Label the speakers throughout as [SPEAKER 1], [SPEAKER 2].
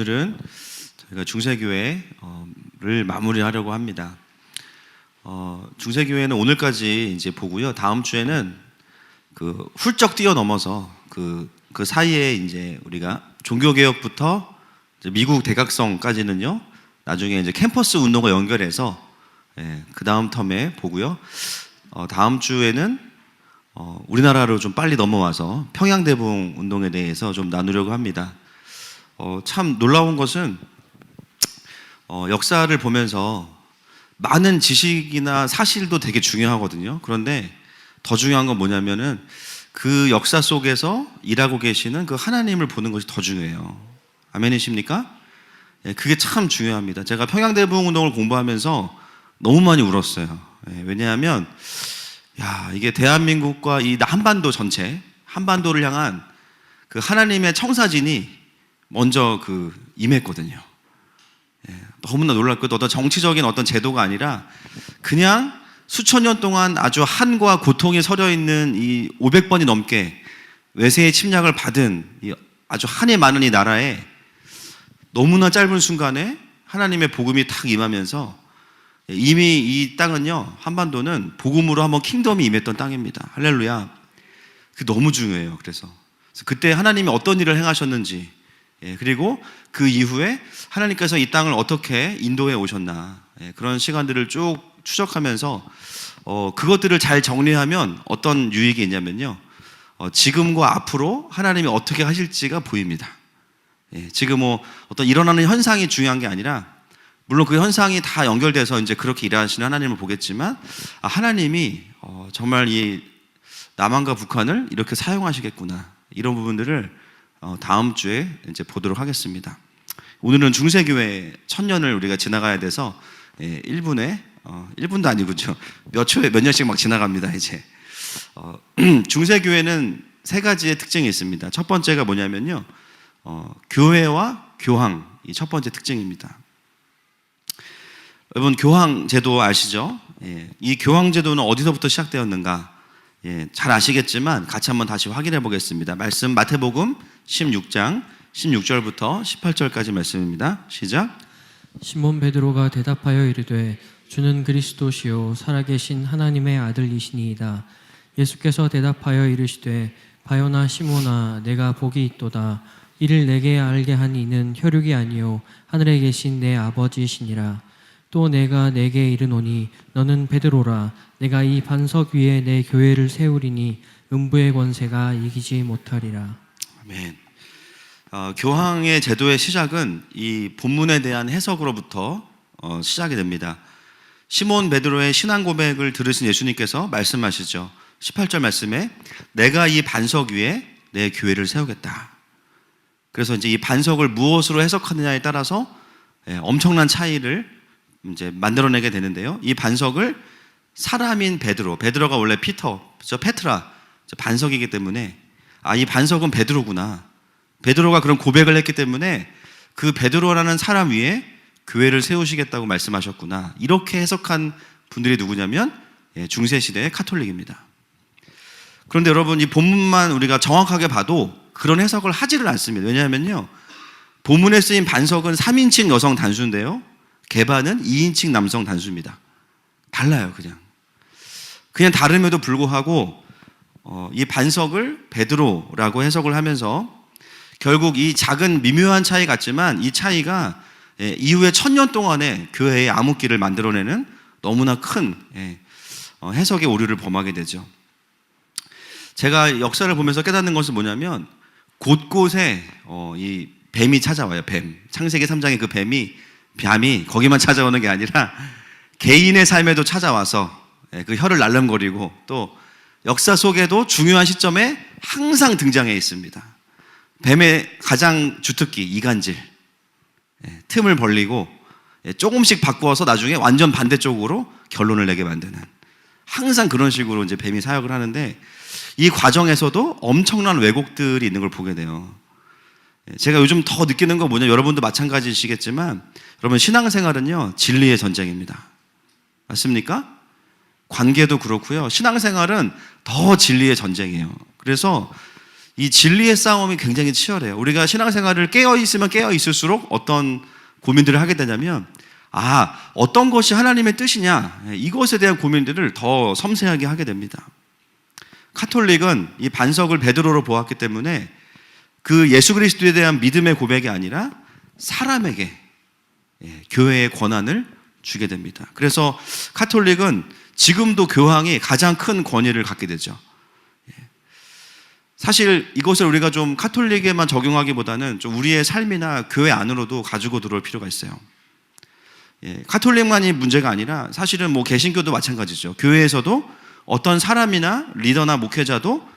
[SPEAKER 1] 오늘은 저희가 중세교회를 마무리하려고 합니다. 중세교회는 오늘까지 이제 보고요. 다음 주에는 훌쩍 뛰어넘어서 그 사이에 이제 우리가 종교개혁부터 이제 미국 대각성까지는요. 나중에 이제 캠퍼스 운동과 연결해서 그 다음 텀에 보고요. 다음 주에는 우리나라로 좀 빨리 넘어와서 평양대봉 운동에 대해서 좀 나누려고 합니다. 참 놀라운 것은 역사를 보면서 많은 지식이나 사실도 되게 중요하거든요. 그런데 더 중요한 건 뭐냐면은 그 역사 속에서 일하고 계시는 그 하나님을 보는 것이 더 중요해요. 아멘이십니까? 그게 참 중요합니다. 제가 평양대봉 운동을 공부하면서 너무 많이 울었어요. 왜냐하면 이게 대한민국과 이 한반도 전체, 한반도를 향한 그 하나님의 청사진이 먼저 임했거든요. 너무나 놀랍고 어떤 정치적인 어떤 제도가 아니라 그냥 수천 년 동안 아주 한과 고통이 서려 있는 이 500번이 넘게 외세의 침략을 받은 이 아주 한이 많은 이 나라에 너무나 짧은 순간에 하나님의 복음이 탁 임하면서 이미 이 땅은요, 한반도는 복음으로 한번 킹덤이 임했던 땅입니다. 할렐루야. 그게 너무 중요해요. 그래서 그때 하나님이 어떤 일을 행하셨는지, 그리고 그 이후에 하나님께서 이 땅을 어떻게 인도해 오셨나, 그런 시간들을 쭉 추적하면서 그것들을 잘 정리하면 어떤 유익이 있냐면요, 지금과 앞으로 하나님이 어떻게 하실지가 보입니다. 지금 어떤 일어나는 현상이 중요한 게 아니라, 물론 그 현상이 다 연결돼서 이제 그렇게 일하시는 하나님을 보겠지만, 하나님이 정말 이 남한과 북한을 이렇게 사용하시겠구나, 이런 부분들을 다음 주에 이제 보도록 하겠습니다. 오늘은 중세교회 1000년을 우리가 지나가야 돼서 1분도 아니고죠. 몇 초에 몇 년씩 막 지나갑니다. 이제 중세교회는 세 가지의 특징이 있습니다. 첫 번째가 뭐냐면요, 교회와 교황, 이 첫 번째 특징입니다. 여러분, 교황 제도 아시죠? 이 교황 제도는 어디서부터 시작되었는가? 잘 아시겠지만 같이 한번 다시 확인해 보겠습니다. 말씀 마태복음 16장 16절부터 18절까지 말씀입니다. 시작.
[SPEAKER 2] 시몬 베드로가 대답하여 이르되 주는 그리스도시요 살아계신 하나님의 아들이시니이다. 예수께서 대답하여 이르시되 바요나 시몬아 내가 복이 있도다. 이를 내게 알게 한 이는 혈육이 아니요 하늘에 계신 내 아버지시니라. 또 내가 내게 이르노니 너는 베드로라. 내가 이 반석 위에 내 교회를 세우리니 음부의 권세가 이기지 못하리라.
[SPEAKER 1] 아멘. 교황의 제도의 시작은 이 본문에 대한 해석으로부터 시작이 됩니다. 시몬 베드로의 신앙 고백을 들으신 예수님께서 말씀하시죠. 18절 말씀에 내가 이 반석 위에 내 교회를 세우겠다. 그래서 이제 이 반석을 무엇으로 해석하느냐에 따라서 엄청난 차이를 이제 만들어내게 되는데요. 이 반석을 사람인 베드로가 원래 페트라, 반석이기 때문에 이 반석은 베드로구나. 베드로가 그런 고백을 했기 때문에 그 베드로라는 사람 위에 교회를 세우시겠다고 말씀하셨구나. 이렇게 해석한 분들이 누구냐면 중세시대의 카톨릭입니다. 그런데 여러분, 이 본문만 우리가 정확하게 봐도 그런 해석을 하지를 않습니다. 왜냐하면요, 본문에 쓰인 반석은 3인칭 여성 단수인데요, 개반은 2인칭 남성 단수입니다. 달라요. 그냥 다름에도 불구하고 이 반석을 베드로라고 해석을 하면서 결국 이 작은 미묘한 차이 같지만 이 차이가 이후에 1000년 동안의 교회의 암흑기를 만들어내는 너무나 큰 해석의 오류를 범하게 되죠. 제가 역사를 보면서 깨닫는 것은 뭐냐면 곳곳에 이 뱀이 찾아와요. 창세기 3장의 그 뱀이 거기만 찾아오는 게 아니라 개인의 삶에도 찾아와서 그 혀를 날름거리고 또 역사 속에도 중요한 시점에 항상 등장해 있습니다. 뱀의 가장 주특기, 이간질. 틈을 벌리고 조금씩 바꾸어서 나중에 완전 반대쪽으로 결론을 내게 만드는, 항상 그런 식으로 이제 뱀이 사역을 하는데 이 과정에서도 엄청난 왜곡들이 있는 걸 보게 돼요. 제가 요즘 더 느끼는 건 뭐냐, 여러분도 마찬가지시겠지만 여러분, 신앙생활은요 진리의 전쟁입니다. 맞습니까? 관계도 그렇고요, 신앙생활은 더 진리의 전쟁이에요. 그래서 이 진리의 싸움이 굉장히 치열해요. 우리가 신앙생활을 깨어 있으면 깨어 있을수록 어떤 고민들을 하게 되냐면, 어떤 것이 하나님의 뜻이냐, 이것에 대한 고민들을 더 섬세하게 하게 됩니다. 카톨릭은 이 반석을 베드로로 보았기 때문에 그 예수 그리스도에 대한 믿음의 고백이 아니라 사람에게 교회의 권한을 주게 됩니다. 그래서 카톨릭은 지금도 교황이 가장 큰 권위를 갖게 되죠. 사실 이것을 우리가 좀 카톨릭에만 적용하기보다는 좀 우리의 삶이나 교회 안으로도 가지고 들어올 필요가 있어요. 카톨릭만이 문제가 아니라 사실은 뭐 개신교도 마찬가지죠. 교회에서도 어떤 사람이나 리더나 목회자도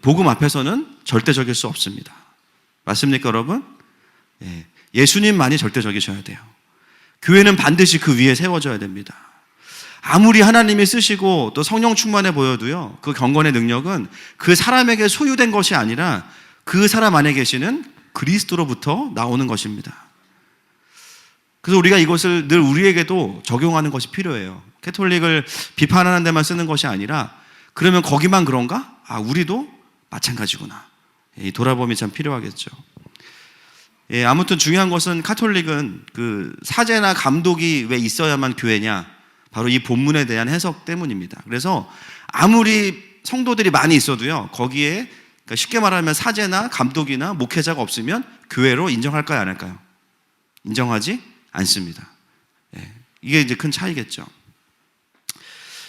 [SPEAKER 1] 복음 앞에서는 절대적일 수 없습니다. 맞습니까, 여러분? 예수님만이 절대적이셔야 돼요. 교회는 반드시 그 위에 세워져야 됩니다. 아무리 하나님이 쓰시고 또 성령 충만해 보여도요, 그 경건의 능력은 그 사람에게 소유된 것이 아니라 그 사람 안에 계시는 그리스도로부터 나오는 것입니다. 그래서 우리가 이것을 늘 우리에게도 적용하는 것이 필요해요. 캐톨릭을 비판하는 데만 쓰는 것이 아니라, 그러면 거기만 그런가? 우리도 마찬가지구나. 이 돌아봄이 참 필요하겠죠. 아무튼 중요한 것은 카톨릭은 그 사제나 감독이 왜 있어야만 교회냐? 바로 이 본문에 대한 해석 때문입니다. 그래서 아무리 성도들이 많이 있어도요, 거기에 그러니까 쉽게 말하면 사제나 감독이나 목회자가 없으면 교회로 인정할까요, 안 할까요? 인정하지 않습니다. 이게 이제 큰 차이겠죠.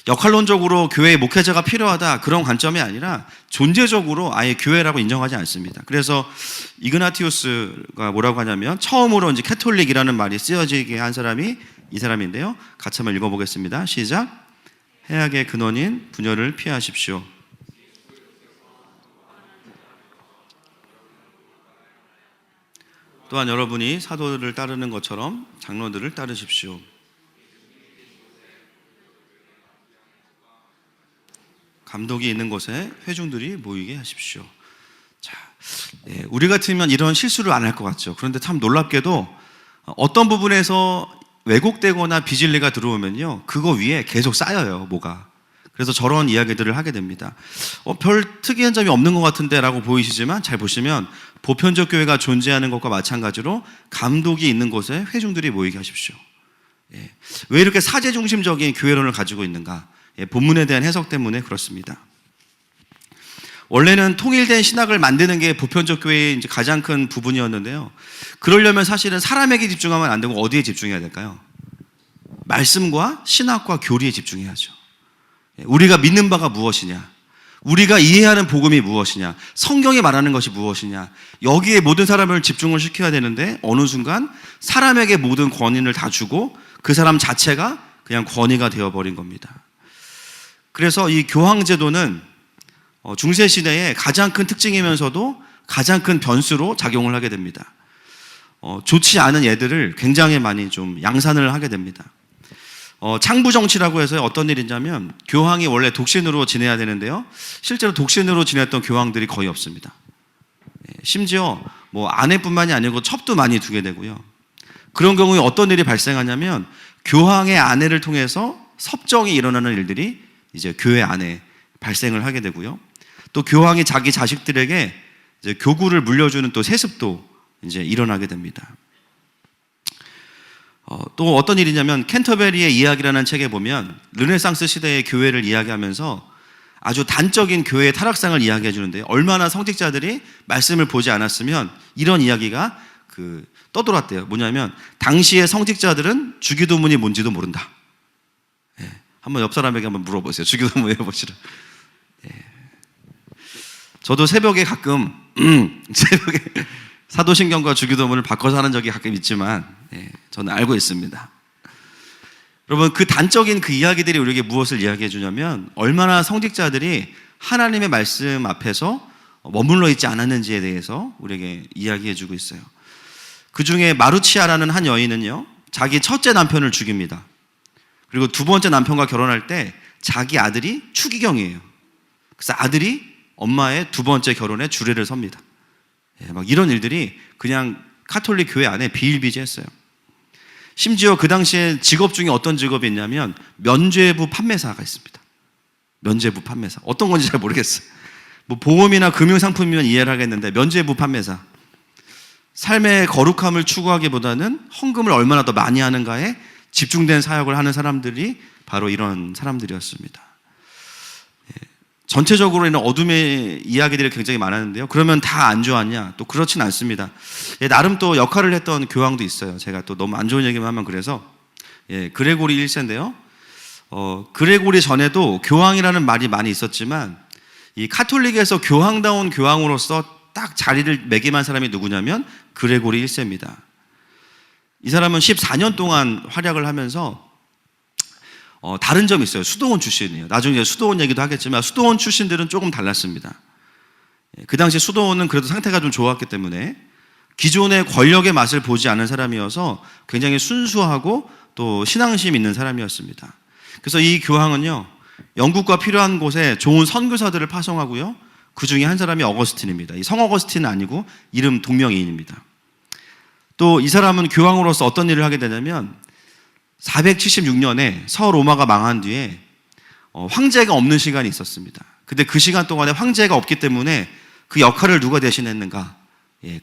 [SPEAKER 1] 역할론적으로 교회에 목회자가 필요하다, 그런 관점이 아니라 존재적으로 아예 교회라고 인정하지 않습니다. 그래서 이그나티우스가 뭐라고 하냐면, 처음으로 이제 캐톨릭이라는 말이 쓰여지게 한 사람이 이 사람인데요. 같이 한번 읽어보겠습니다. 시작. 해악의 근원인 분열을 피하십시오. 또한 여러분이 사도들을 따르는 것처럼 장로들을 따르십시오. 감독이 있는 곳에 회중들이 모이게 하십시오. 자, 우리 같으면 이런 실수를 안 할 것 같죠. 그런데 참 놀랍게도 어떤 부분에서 왜곡되거나 비진리가 들어오면요, 그거 위에 계속 쌓여요, 뭐가. 그래서 저런 이야기들을 하게 됩니다. 별 특이한 점이 없는 것 같은데 라고 보이시지만, 잘 보시면 보편적 교회가 존재하는 것과 마찬가지로 감독이 있는 곳에 회중들이 모이게 하십시오. 왜 이렇게 사제 중심적인 교회론을 가지고 있는가? 본문에 대한 해석 때문에 그렇습니다. 원래는 통일된 신학을 만드는 게 보편적 교회의 이제 가장 큰 부분이었는데요. 그러려면 사실은 사람에게 집중하면 안 되고 어디에 집중해야 될까요? 말씀과 신학과 교리에 집중해야죠. 우리가 믿는 바가 무엇이냐? 우리가 이해하는 복음이 무엇이냐? 성경이 말하는 것이 무엇이냐? 여기에 모든 사람을 집중을 시켜야 되는데, 어느 순간 사람에게 모든 권위를 다 주고 그 사람 자체가 그냥 권위가 되어버린 겁니다. 그래서 이 교황제도는 중세시대의 가장 큰 특징이면서도 가장 큰 변수로 작용을 하게 됩니다. 좋지 않은 예들을 굉장히 많이 좀 양산을 하게 됩니다. 창부정치라고 해서 어떤 일이냐면, 교황이 원래 독신으로 지내야 되는데요, 실제로 독신으로 지냈던 교황들이 거의 없습니다. 심지어 뭐 아내뿐만이 아니고 첩도 많이 두게 되고요. 그런 경우에 어떤 일이 발생하냐면, 교황의 아내를 통해서 섭정이 일어나는 일들이 이제 교회 안에 발생을 하게 되고요. 또 교황이 자기 자식들에게 이제 교구를 물려주는 또 세습도 이제 일어나게 됩니다. 또 어떤 일이냐면, 캔터베리의 이야기라는 책에 보면 르네상스 시대의 교회를 이야기하면서 아주 단적인 교회의 타락상을 이야기해 주는데, 얼마나 성직자들이 말씀을 보지 않았으면 이런 이야기가 떠돌았대요. 뭐냐면, 당시의 성직자들은 주기도문이 뭔지도 모른다. 한번 옆 사람에게 한번 물어보세요. 주기도문 외워보시라. 저도 새벽에 가끔 새벽에 사도신경과 주기도문을 바꿔서 하는 적이 가끔 있지만, 저는 알고 있습니다. 여러분, 그 단적인 그 이야기들이 우리에게 무엇을 이야기해 주냐면, 얼마나 성직자들이 하나님의 말씀 앞에서 머물러 있지 않았는지에 대해서 우리에게 이야기해 주고 있어요. 그 중에 마루치아라는 한 여인은요, 자기 첫째 남편을 죽입니다. 그리고 두 번째 남편과 결혼할 때 자기 아들이 추기경이에요. 그래서 아들이 엄마의 두 번째 결혼에 주례를 섭니다. 막 이런 일들이 그냥 카톨릭 교회 안에 비일비재했어요. 심지어 그 당시에 직업 중에 어떤 직업이 있냐면, 면죄부 판매사가 있습니다. 면죄부 판매사. 어떤 건지 잘 모르겠어요. 뭐 보험이나 금융상품이면 이해를 하겠는데 면죄부 판매사, 삶의 거룩함을 추구하기보다는 헌금을 얼마나 더 많이 하는가에 집중된 사역을 하는 사람들이 바로 이런 사람들이었습니다. 전체적으로 있는 어둠의 이야기들이 굉장히 많았는데요. 그러면 다 안 좋았냐? 또 그렇진 않습니다. 나름 또 역할을 했던 교황도 있어요. 제가 또 너무 안 좋은 얘기만 하면 그래서 그레고리 1세인데요. 그레고리 전에도 교황이라는 말이 많이 있었지만 이 카톨릭에서 교황다운 교황으로서 딱 자리를 매김한 사람이 누구냐면 그레고리 1세입니다. 이 사람은 14년 동안 활약을 하면서 다른 점이 있어요. 수도원 출신이에요. 나중에 수도원 얘기도 하겠지만 수도원 출신들은 조금 달랐습니다. 그 당시 수도원은 그래도 상태가 좀 좋았기 때문에 기존의 권력의 맛을 보지 않은 사람이어서 굉장히 순수하고 또 신앙심 있는 사람이었습니다. 그래서 이 교황은요, 영국과 필요한 곳에 좋은 선교사들을 파송하고요, 그 중에 한 사람이 어거스틴입니다. 이 성 어거스틴은 아니고 이름 동명이인입니다. 또 이 사람은 교황으로서 어떤 일을 하게 되냐면 476년에 서로마가 망한 뒤에 황제가 없는 시간이 있었습니다. 근데 그 시간 동안에 황제가 없기 때문에 그 역할을 누가 대신했는가?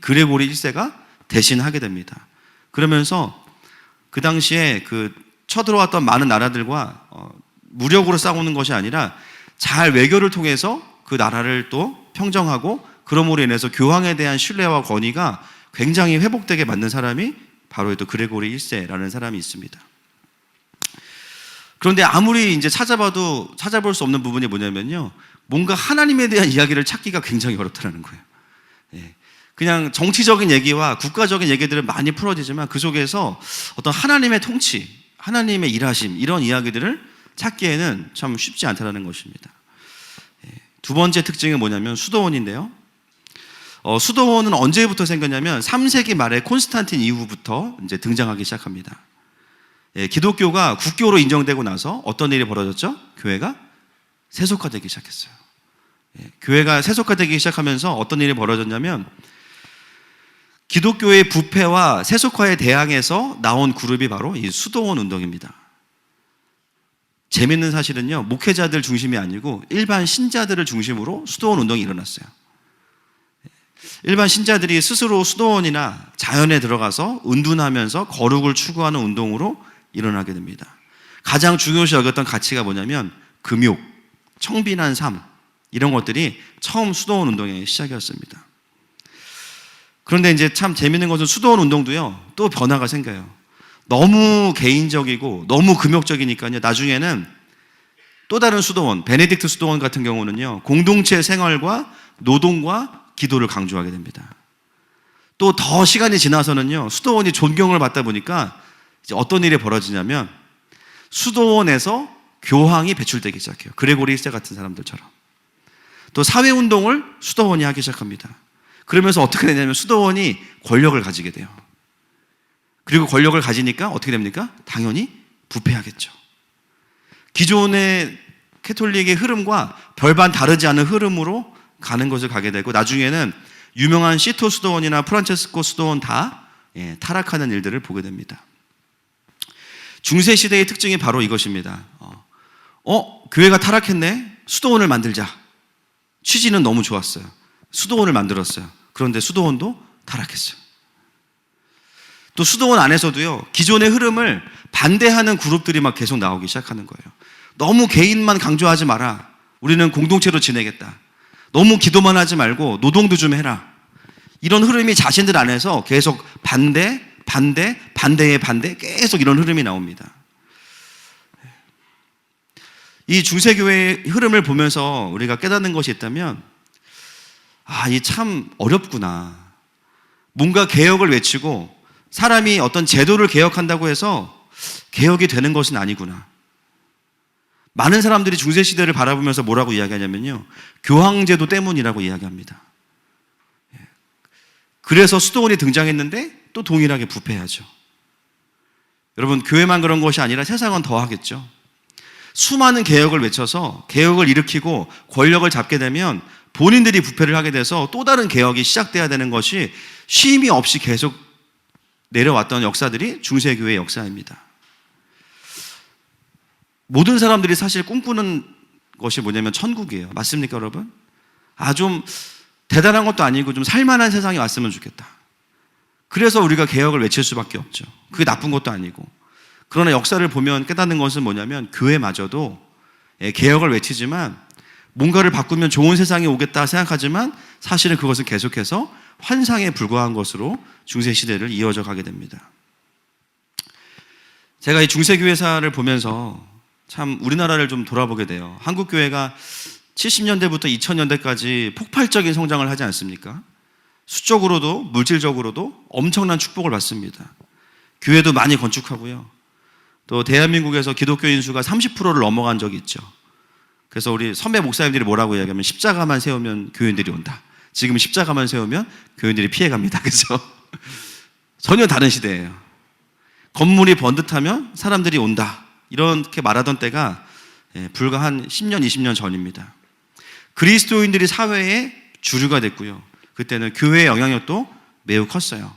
[SPEAKER 1] 그레고리 1세가 대신하게 됩니다. 그러면서 그 당시에 그 쳐들어왔던 많은 나라들과 무력으로 싸우는 것이 아니라 잘 외교를 통해서 그 나라를 또 평정하고, 그러므로 인해서 교황에 대한 신뢰와 권위가 굉장히 회복되게 만든 사람이 바로 또 그레고리 1세라는 사람이 있습니다. 그런데 아무리 이제 찾아봐도 찾아볼 수 없는 부분이 뭐냐면요, 뭔가 하나님에 대한 이야기를 찾기가 굉장히 어렵다는 거예요. 그냥 정치적인 얘기와 국가적인 얘기들은 많이 풀어지지만 그 속에서 어떤 하나님의 통치, 하나님의 일하심, 이런 이야기들을 찾기에는 참 쉽지 않다는 것입니다. 두 번째 특징은 뭐냐면 수도원인데요. 수도원은 언제부터 생겼냐면 3세기 말에 콘스탄틴 이후부터 이제 등장하기 시작합니다. 기독교가 국교로 인정되고 나서 어떤 일이 벌어졌죠? 교회가 세속화되기 시작했어요. 교회가 세속화되기 시작하면서 어떤 일이 벌어졌냐면 기독교의 부패와 세속화에 대항해서 나온 그룹이 바로 이 수도원 운동입니다. 재밌는 사실은요, 목회자들 중심이 아니고 일반 신자들을 중심으로 수도원 운동이 일어났어요. 일반 신자들이 스스로 수도원이나 자연에 들어가서 은둔하면서 거룩을 추구하는 운동으로 일어나게 됩니다. 가장 중요시 여겼던 가치가 뭐냐면 금욕, 청빈한 삶, 이런 것들이 처음 수도원 운동의 시작이었습니다. 그런데 이제 참 재밌는 것은 수도원 운동도요, 또 변화가 생겨요. 너무 개인적이고 너무 금욕적이니까요, 나중에는 또 다른 수도원, 베네딕트 수도원 같은 경우는요, 공동체 생활과 노동과 기도를 강조하게 됩니다. 또 더 시간이 지나서는요, 수도원이 존경을 받다 보니까 이제 어떤 일이 벌어지냐면 수도원에서 교황이 배출되기 시작해요. 그레고리 1세 같은 사람들처럼. 또 사회운동을 수도원이 하기 시작합니다. 그러면서 어떻게 되냐면 수도원이 권력을 가지게 돼요. 그리고 권력을 가지니까 어떻게 됩니까? 당연히 부패하겠죠. 기존의 캐톨릭의 흐름과 별반 다르지 않은 흐름으로 가는 것을 가게 되고, 나중에는 유명한 시토 수도원이나 프란체스코 수도원 다 타락하는 일들을 보게 됩니다. 중세 시대의 특징이 바로 이것입니다. 교회가 타락했네? 수도원을 만들자. 취지는 너무 좋았어요. 수도원을 만들었어요. 그런데 수도원도 타락했어요. 또 수도원 안에서도요, 기존의 흐름을 반대하는 그룹들이 막 계속 나오기 시작하는 거예요. 너무 개인만 강조하지 마라. 우리는 공동체로 지내겠다. 너무 기도만 하지 말고 노동도 좀 해라. 이런 흐름이 자신들 안에서 계속 반대의 반대, 계속 이런 흐름이 나옵니다. 이 중세교회의 흐름을 보면서 우리가 깨닫는 것이 있다면, 이 참 어렵구나. 뭔가 개혁을 외치고 사람이 어떤 제도를 개혁한다고 해서 개혁이 되는 것은 아니구나. 많은 사람들이 중세시대를 바라보면서 뭐라고 이야기하냐면요, 교황제도 때문이라고 이야기합니다. 그래서 수도원이 등장했는데 또 동일하게 부패하죠. 여러분, 교회만 그런 것이 아니라 세상은 더 하겠죠. 수많은 개혁을 외쳐서 개혁을 일으키고 권력을 잡게 되면 본인들이 부패를 하게 돼서 또 다른 개혁이 시작돼야 되는 것이 쉼이 없이 계속 내려왔던 역사들이 중세교회의 역사입니다. 모든 사람들이 사실 꿈꾸는 것이 뭐냐면 천국이에요. 맞습니까, 여러분? 좀 대단한 것도 아니고 좀 살만한 세상이 왔으면 좋겠다. 그래서 우리가 개혁을 외칠 수밖에 없죠. 그게 나쁜 것도 아니고. 그러나 역사를 보면 깨닫는 것은 뭐냐면 교회마저도 개혁을 외치지만 뭔가를 바꾸면 좋은 세상이 오겠다 생각하지만 사실은 그것은 계속해서 환상에 불과한 것으로 중세시대를 이어져 가게 됩니다. 제가 이 중세교회사를 보면서 참 우리나라를 좀 돌아보게 돼요. 한국교회가 70년대부터 2000년대까지 폭발적인 성장을 하지 않습니까? 수적으로도 물질적으로도 엄청난 축복을 받습니다. 교회도 많이 건축하고요. 또 대한민국에서 기독교인 수가 30%를 넘어간 적이 있죠. 그래서 우리 선배 목사님들이 뭐라고 이야기하면 십자가만 세우면 교인들이 온다. 지금 십자가만 세우면 교인들이 피해갑니다. 그렇죠? 전혀 다른 시대예요. 건물이 번듯하면 사람들이 온다. 이렇게 말하던 때가 불과 한 10년, 20년 전입니다. 그리스도인들이 사회의 주류가 됐고요. 그때는 교회의 영향력도 매우 컸어요.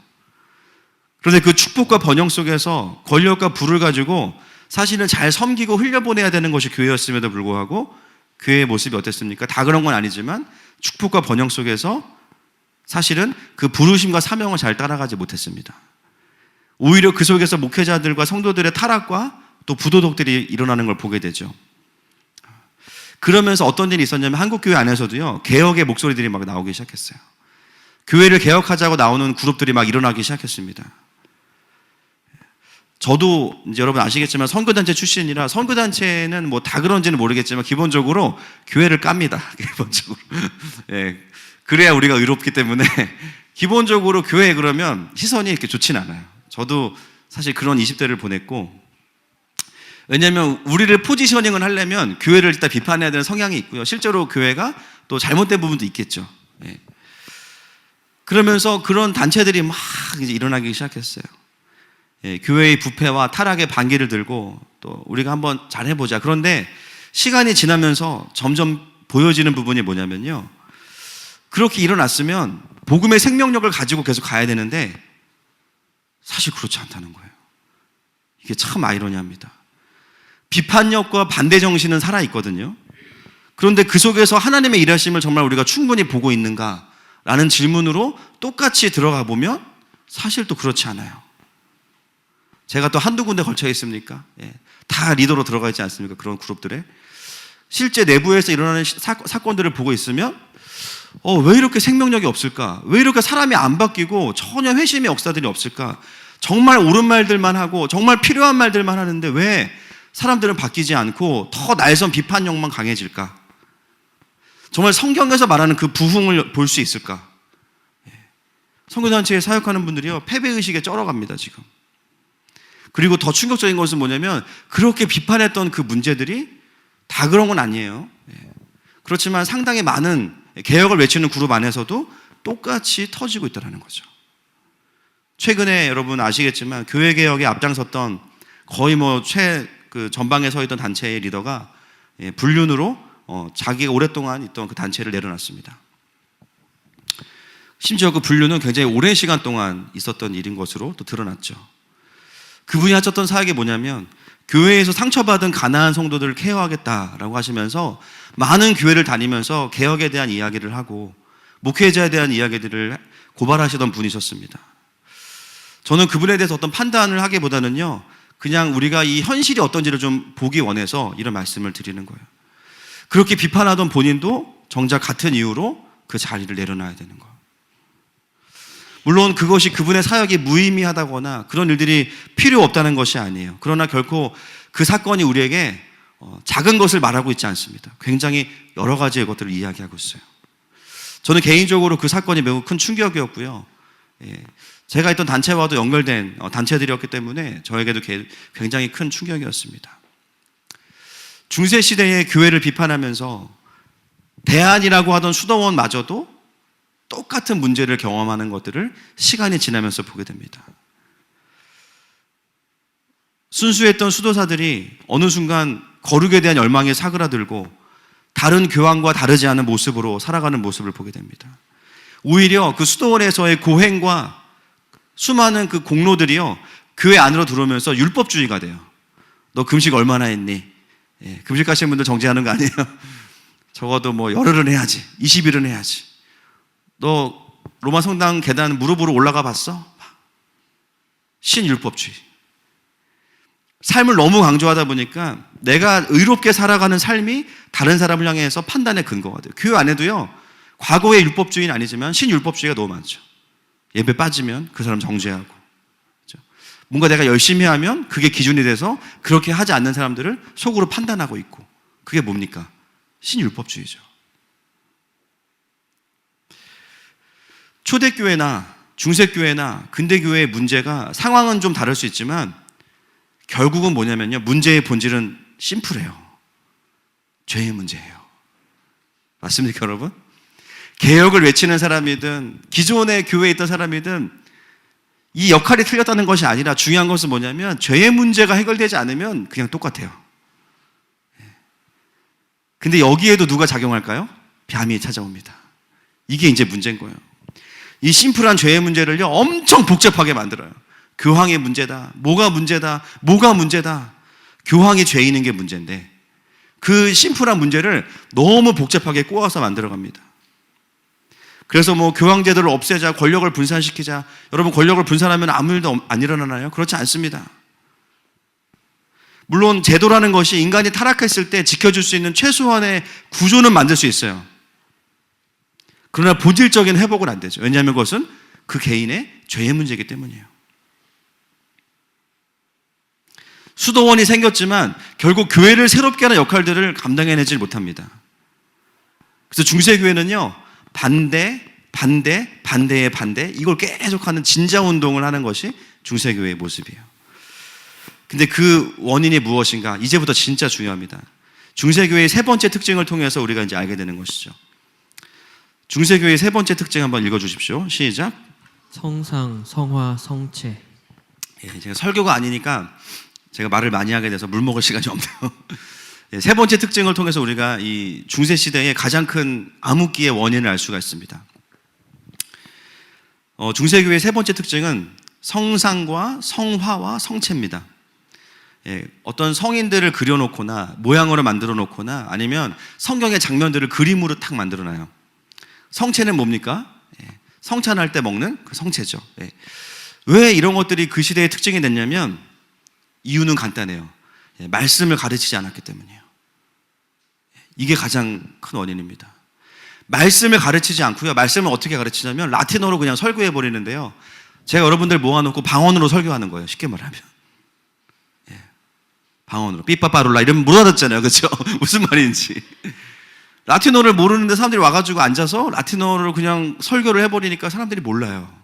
[SPEAKER 1] 그런데 그 축복과 번영 속에서 권력과 부를 가지고 사실은 잘 섬기고 흘려보내야 되는 것이 교회였음에도 불구하고 교회의 모습이 어땠습니까? 다 그런 건 아니지만 축복과 번영 속에서 사실은 그 부르심과 사명을 잘 따라가지 못했습니다. 오히려 그 속에서 목회자들과 성도들의 타락과 또 부도덕들이 일어나는 걸 보게 되죠. 그러면서 어떤 일이 있었냐면 한국교회 안에서도요, 개혁의 목소리들이 막 나오기 시작했어요. 교회를 개혁하자고 나오는 그룹들이 막 일어나기 시작했습니다. 저도 이제 여러분 아시겠지만 선교단체 출신이라 선교단체는 뭐 다 그런지는 모르겠지만 기본적으로 교회를 깝니다. 기본적으로. 예. 그래야 우리가 의롭기 때문에 기본적으로 교회에 그러면 시선이 이렇게 좋진 않아요. 저도 사실 그런 20대를 보냈고, 왜냐하면 우리를 포지셔닝을 하려면 교회를 일단 비판해야 되는 성향이 있고요. 실제로 교회가 또 잘못된 부분도 있겠죠. 예. 그러면서 그런 단체들이 막 이제 일어나기 시작했어요. 예, 교회의 부패와 타락의 반기를 들고 또 우리가 한번 잘 해보자. 그런데 시간이 지나면서 점점 보여지는 부분이 뭐냐면요, 그렇게 일어났으면 복음의 생명력을 가지고 계속 가야 되는데 사실 그렇지 않다는 거예요. 이게 참 아이러니합니다. 비판력과 반대 정신은 살아있거든요. 그런데 그 속에서 하나님의 일하심을 정말 우리가 충분히 보고 있는가라는 질문으로 똑같이 들어가 보면 사실 또 그렇지 않아요. 제가 또 한두 군데 걸쳐 있습니까? 예. 다 리더로 들어가 있지 않습니까? 그런 그룹들에. 실제 내부에서 일어나는 사건들을 보고 있으면 왜 이렇게 생명력이 없을까? 왜 이렇게 사람이 안 바뀌고 전혀 회심의 역사들이 없을까? 정말 옳은 말들만 하고 정말 필요한 말들만 하는데 왜 사람들은 바뀌지 않고 더 날선 비판력만 강해질까? 정말 성경에서 말하는 그 부흥을 볼 수 있을까? 선교단체에 사역하는 분들이요, 패배의식에 쩔어갑니다 지금. 그리고 더 충격적인 것은 뭐냐면 그렇게 비판했던 그 문제들이 다 그런 건 아니에요. 그렇지만 상당히 많은 개혁을 외치는 그룹 안에서도 똑같이 터지고 있다는 거죠. 최근에 여러분 아시겠지만 교회 개혁에 앞장섰던 거의 그 전방에 서 있던 단체의 리더가 불륜으로 자기가 오랫동안 있던 그 단체를 내려놨습니다. 심지어 그 불륜은 굉장히 오랜 시간 동안 있었던 일인 것으로 또 드러났죠. 그분이 하셨던 사역이 뭐냐면 교회에서 상처받은 가난한 성도들을 케어하겠다라고 하시면서 많은 교회를 다니면서 개혁에 대한 이야기를 하고 목회자에 대한 이야기들을 고발하시던 분이셨습니다. 저는 그분에 대해서 어떤 판단을 하기보다는요, 그냥 우리가 이 현실이 어떤지를 좀 보기 원해서 이런 말씀을 드리는 거예요. 그렇게 비판하던 본인도 정작 같은 이유로 그 자리를 내려놔야 되는 거예요. 물론 그것이 그분의 사역이 무의미하다거나 그런 일들이 필요 없다는 것이 아니에요. 그러나 결코 그 사건이 우리에게 작은 것을 말하고 있지 않습니다. 굉장히 여러 가지의 것들을 이야기하고 있어요. 저는 개인적으로 그 사건이 매우 큰 충격이었고요. 제가 있던 단체와도 연결된 단체들이었기 때문에 저에게도 굉장히 큰 충격이었습니다. 중세시대의 교회를 비판하면서 대안이라고 하던 수도원마저도 똑같은 문제를 경험하는 것들을 시간이 지나면서 보게 됩니다. 순수했던 수도사들이 어느 순간 거룩에 대한 열망에 사그라들고 다른 교황과 다르지 않은 모습으로 살아가는 모습을 보게 됩니다. 오히려 그 수도원에서의 고행과 수많은 그 공로들이요, 교회 안으로 들어오면서 율법주의가 돼요. 너 금식 얼마나 했니? 금식 하시는 분들 정죄하는 거 아니에요? 적어도 뭐 열흘은 해야지, 20일은 해야지. 너 로마 성당 계단 무릎으로 올라가 봤어? 신율법주의. 삶을 너무 강조하다 보니까 내가 의롭게 살아가는 삶이 다른 사람을 향해서 판단의 근거가 돼요. 교회 안에도요, 과거의 율법주의는 아니지만 신율법주의가 너무 많죠. 예배 빠지면 그 사람 정죄하고, 그렇죠? 뭔가 내가 열심히 하면 그게 기준이 돼서 그렇게 하지 않는 사람들을 속으로 판단하고 있고, 그게 뭡니까? 신율법주의죠. 초대교회나 중세교회나 근대교회의 문제가 상황은 좀 다를 수 있지만 결국은 뭐냐면요, 문제의 본질은 심플해요. 죄의 문제예요. 맞습니까, 여러분? 개혁을 외치는 사람이든 기존의 교회에 있던 사람이든 이 역할이 틀렸다는 것이 아니라 중요한 것은 뭐냐면 죄의 문제가 해결되지 않으면 그냥 똑같아요. 근데 여기에도 누가 작용할까요? 뱀이 찾아옵니다. 이게 이제 문제인 거예요. 이 심플한 죄의 문제를요, 엄청 복잡하게 만들어요. 교황의 문제다, 뭐가 문제다, 뭐가 문제다. 교황이 죄 있는 게 문제인데 그 심플한 문제를 너무 복잡하게 꼬아서 만들어갑니다. 그래서 뭐 교황제도를 없애자, 권력을 분산시키자. 여러분, 권력을 분산하면 아무 일도 안 일어나나요? 그렇지 않습니다. 물론 제도라는 것이 인간이 타락했을 때 지켜줄 수 있는 최소한의 구조는 만들 수 있어요. 그러나 본질적인 회복은 안 되죠. 왜냐하면 그것은 그 개인의 죄의 문제이기 때문이에요. 수도원이 생겼지만 결국 교회를 새롭게 하는 역할들을 감당해내지 못합니다. 그래서 중세교회는요, 반대의 반대, 이걸 계속하는 진자운동을 하는 것이 중세교회의 모습이에요. 근데 그 원인이 무엇인가? 이제부터 진짜 중요합니다. 중세교회의 세 번째 특징을 통해서 우리가 이제 알게 되는 것이죠. 중세교회의 세 번째 특징 한번 읽어주십시오. 시작.
[SPEAKER 2] 성상, 성화, 성체.
[SPEAKER 1] 예, 제가 설교가 아니니까 제가 말을 많이 하게 돼서 물 먹을 시간이 없네요. 예, 세 번째 특징을 통해서 우리가 이 중세시대의 가장 큰 암흑기의 원인을 알 수가 있습니다. 중세교회의 세 번째 특징은 성상과 성화와 성체입니다. 예, 어떤 성인들을 그려놓거나 모양으로 만들어 놓거나 아니면 성경의 장면들을 그림으로 탁 만들어놔요. 성체는 뭡니까? 예, 성찬할 때 먹는 그 성체죠. 예. 왜 이런 것들이 그 시대의 특징이 됐냐면 이유는 간단해요. 예, 말씀을 가르치지 않았기 때문이에요. 이게 가장 큰 원인입니다. 말씀을 가르치지 않고요. 말씀을 어떻게 가르치냐면 라틴어로 그냥 설교해 버리는데요. 제가 여러분들 모아놓고 방언으로 설교하는 거예요. 쉽게 말하면. 예, 방언으로 삐빠빠룰라 이러면 못 알아듣잖아요. 그렇죠? 무슨 말인지. 라틴어를 모르는데 사람들이 와가지고 앉아서 라틴어를 그냥 설교를 해버리니까 사람들이 몰라요.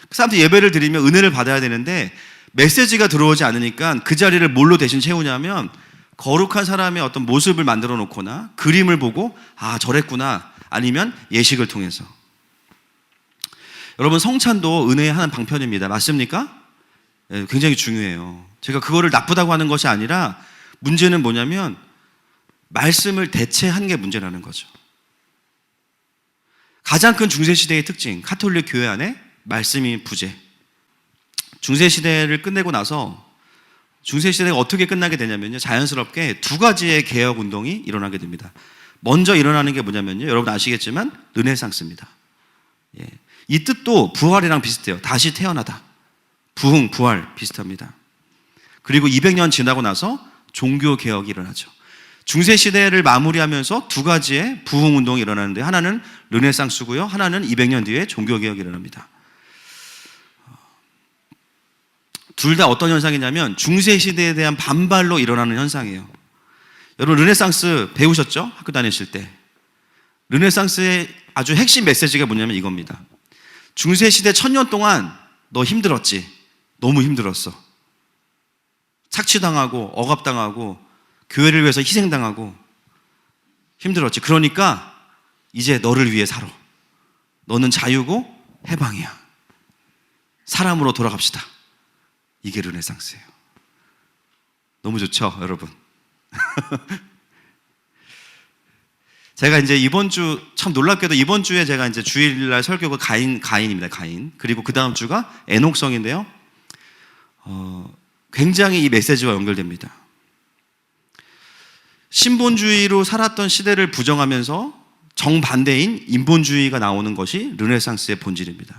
[SPEAKER 1] 사람들이 예배를 드리면 은혜를 받아야 되는데 메시지가 들어오지 않으니까 그 자리를 뭘로 대신 채우냐면 거룩한 사람의 어떤 모습을 만들어 놓거나 그림을 보고 아 저랬구나, 아니면 예식을 통해서. 여러분, 성찬도 은혜의 한 방편입니다. 맞습니까? 네, 굉장히 중요해요. 제가 그거를 나쁘다고 하는 것이 아니라 문제는 뭐냐면 말씀을 대체한 게 문제라는 거죠. 가장 큰 중세시대의 특징, 가톨릭 교회 안에 말씀이 부재. 중세시대를 끝내고 나서 중세시대가 어떻게 끝나게 되냐면요, 자연스럽게 두 가지의 개혁 운동이 일어나게 됩니다. 먼저 일어나는 게 뭐냐면요, 여러분 아시겠지만 르네상스입니다. 예. 이 뜻도 부활이랑 비슷해요. 다시 태어나다. 부흥, 부활 비슷합니다. 그리고 200년 지나고 나서 종교개혁이 일어나죠. 중세시대를 마무리하면서 두 가지의 부흥운동이 일어나는데 하나는 르네상스고요, 하나는 200년 뒤에 종교개혁이 일어납니다. 둘 다 어떤 현상이냐면 중세시대에 대한 반발로 일어나는 현상이에요. 여러분, 르네상스 배우셨죠? 학교 다니실 때. 르네상스의 아주 핵심 메시지가 뭐냐면 이겁니다. 중세시대 1000년 동안 너 힘들었지? 너무 힘들었어. 착취당하고 억압당하고 교회를 위해서 희생당하고 힘들었지. 그러니까 이제 너를 위해 살아. 너는 자유고 해방이야. 사람으로 돌아갑시다. 이게 르네상스예요. 너무 좋죠, 여러분? 제가 이제 이번 주, 참 놀랍게도 이번 주에 제가 이제 주일날 설교가 가인입니다. 가인. 그리고 그 다음 주가 에녹성인데요. 굉장히 이 메시지와 연결됩니다. 신본주의로 살았던 시대를 부정하면서 정반대인 인본주의가 나오는 것이 르네상스의 본질입니다.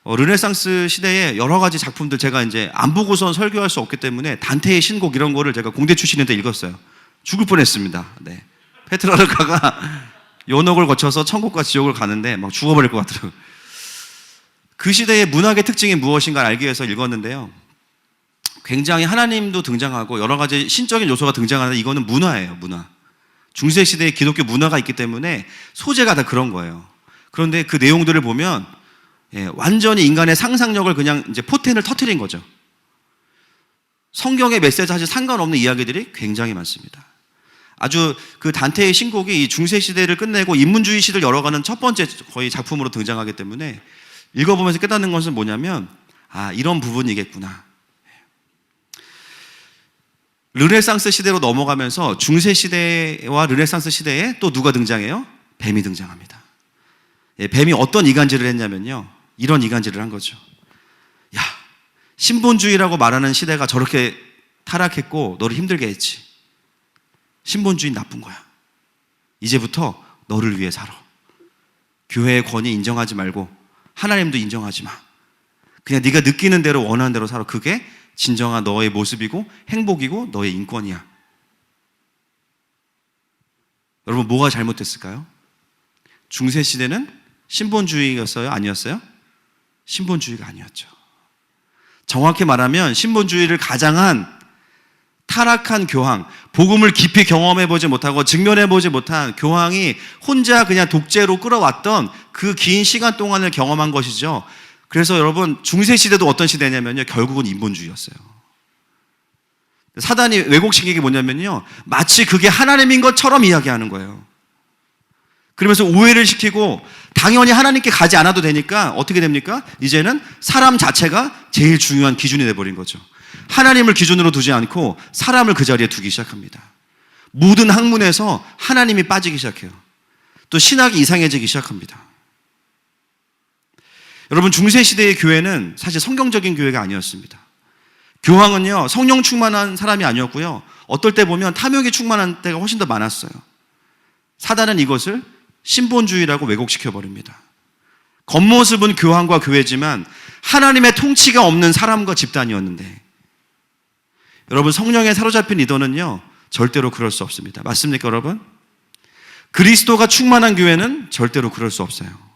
[SPEAKER 1] 르네상스 시대에 여러 가지 작품들 제가 이제 안 보고선 설교할 수 없기 때문에 단테의 신곡 이런 거를 제가 공대 출신인데 읽었어요. 죽을 뻔했습니다. 네. 페트라르카가 연옥을 거쳐서 천국과 지옥을 가는데 막 죽어버릴 것 같더라고요. 그 시대의 문학의 특징이 무엇인가 알기 위해서 읽었는데요. 굉장히 하나님도 등장하고 여러 가지 신적인 요소가 등장하는데 이거는 문화예요, 문화. 중세 시대의 기독교 문화가 있기 때문에 소재가 다 그런 거예요. 그런데 그 내용들을 보면 완전히 인간의 상상력을 그냥 이제 포텐을 터뜨린 거죠. 성경의 메시지와 사실 상관없는 이야기들이 굉장히 많습니다. 아주 그 단테의 신곡이 이 중세 시대를 끝내고 인문주의 시대를 열어가는 첫 번째 거의 작품으로 등장하기 때문에 읽어보면서 깨닫는 것은 뭐냐면 이런 부분이겠구나. 르네상스 시대로 넘어가면서 중세 시대와 르네상스 시대에 또 누가 등장해요? 뱀이 등장합니다. 뱀이 어떤 이간질을 했냐면요, 이런 이간질을 한 거죠. 야, 신본주의라고 말하는 시대가 저렇게 타락했고 너를 힘들게 했지. 신본주의 나쁜 거야. 이제부터 너를 위해 살아. 교회의 권위 인정하지 말고 하나님도 인정하지 마. 그냥 네가 느끼는 대로 원하는 대로 살아. 그게 진정한 너의 모습이고 행복이고 너의 인권이야. 여러분, 뭐가 잘못됐을까요? 중세 시대는 신본주의였어요? 아니었어요? 신본주의가 아니었죠. 정확히 말하면 신본주의를 가장한 타락한 교황, 복음을 깊이 경험해보지 못하고 직면해보지 못한 교황이 혼자 그냥 독재로 끌어왔던 그 긴 시간 동안을 경험한 것이죠. 그래서 여러분, 중세시대도 어떤 시대냐면요, 결국은 인본주의였어요. 사단이 왜곡시킨 게 뭐냐면요, 마치 그게 하나님인 것처럼 이야기하는 거예요. 그러면서 오해를 시키고 당연히 하나님께 가지 않아도 되니까 어떻게 됩니까? 이제는 사람 자체가 제일 중요한 기준이 돼버린 거죠. 하나님을 기준으로 두지 않고 사람을 그 자리에 두기 시작합니다. 모든 학문에서 하나님이 빠지기 시작해요. 또 신학이 이상해지기 시작합니다. 여러분, 중세시대의 교회는 사실 성경적인 교회가 아니었습니다. 교황은요, 성령 충만한 사람이 아니었고요, 어떨 때 보면 탐욕이 충만한 때가 훨씬 더 많았어요. 사단은 이것을 신본주의라고 왜곡시켜버립니다. 겉모습은 교황과 교회지만 하나님의 통치가 없는 사람과 집단이었는데, 여러분, 성령에 사로잡힌 리더는요, 절대로 그럴 수 없습니다. 맞습니까, 여러분? 그리스도가 충만한 교회는 절대로 그럴 수 없어요.